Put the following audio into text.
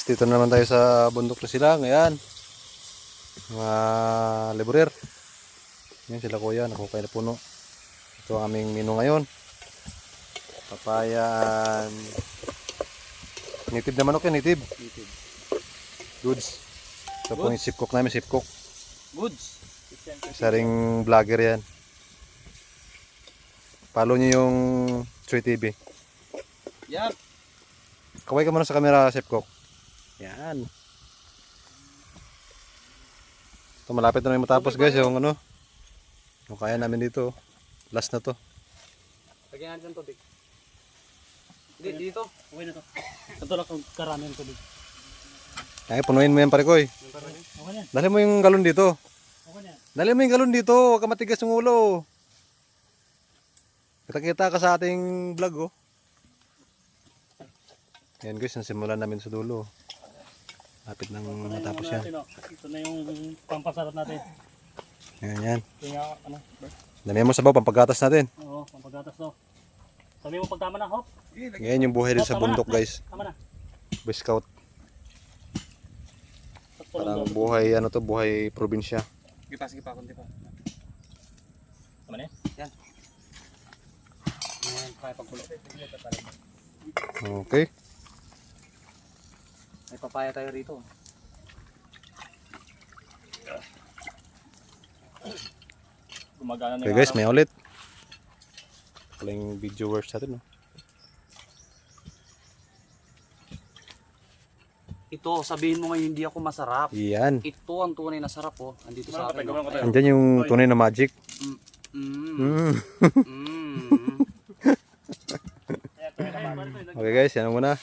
Dito na naman tayo sa bundok na sila. Ngayon, mga laborer. Yan sila kuya, nakukay na puno. Ito ang aming menu ngayon. Papayan. Native na manok yan, native. Native. Goods. Ito po yung sipcook namin, sipcook. Goods. Isa ring vlogger yan. Follow nyo yung Troy TV. Yup. Kaway ka muna sa camera, sipcook. Yan. Ito malapit na rin matapos guys, yung ano. Yung kaya namin dito. Last na to. Lagyan natin ng tubig. Hindi, dito. Okay na to. Ito lang kung karami ng tubig. Ay, punuin mo yan pare ko eh. Okay na. Dali mo yung galon dito. Okay na. Dali mo yung galon dito. Huwag ka matigas yung ulo. Kita-kita ka sa ating vlog oh. Yan guys, nasimulan namin sa dulo. Lapit nang matapos yan. Ito na yung pampasarap natin. Yan. Kaya ano? Dami mo sabaw, pampagatas natin. Oo, pampagatas no. Sabi mo pag tama na, hop. Ngayon yung buhay din sa bundok guys. Tama na. Boy Scout. Parang buhay, ano to, buhay probinsya. Sige pa, kunti pa. Tama na yan? Ayan, kaya pagkulo. Okay. May papaya tayo rito. Gumagana na Okay guys, may ulit. Pala yung viewers natin no. Ito, sabihin mo ngayon hindi ako masarap. Yan. Ito ang tunay na sarap oh. Andito sa akin. Oh. Andyan yung tunay na magic. Mm. Okay guys, yan muna.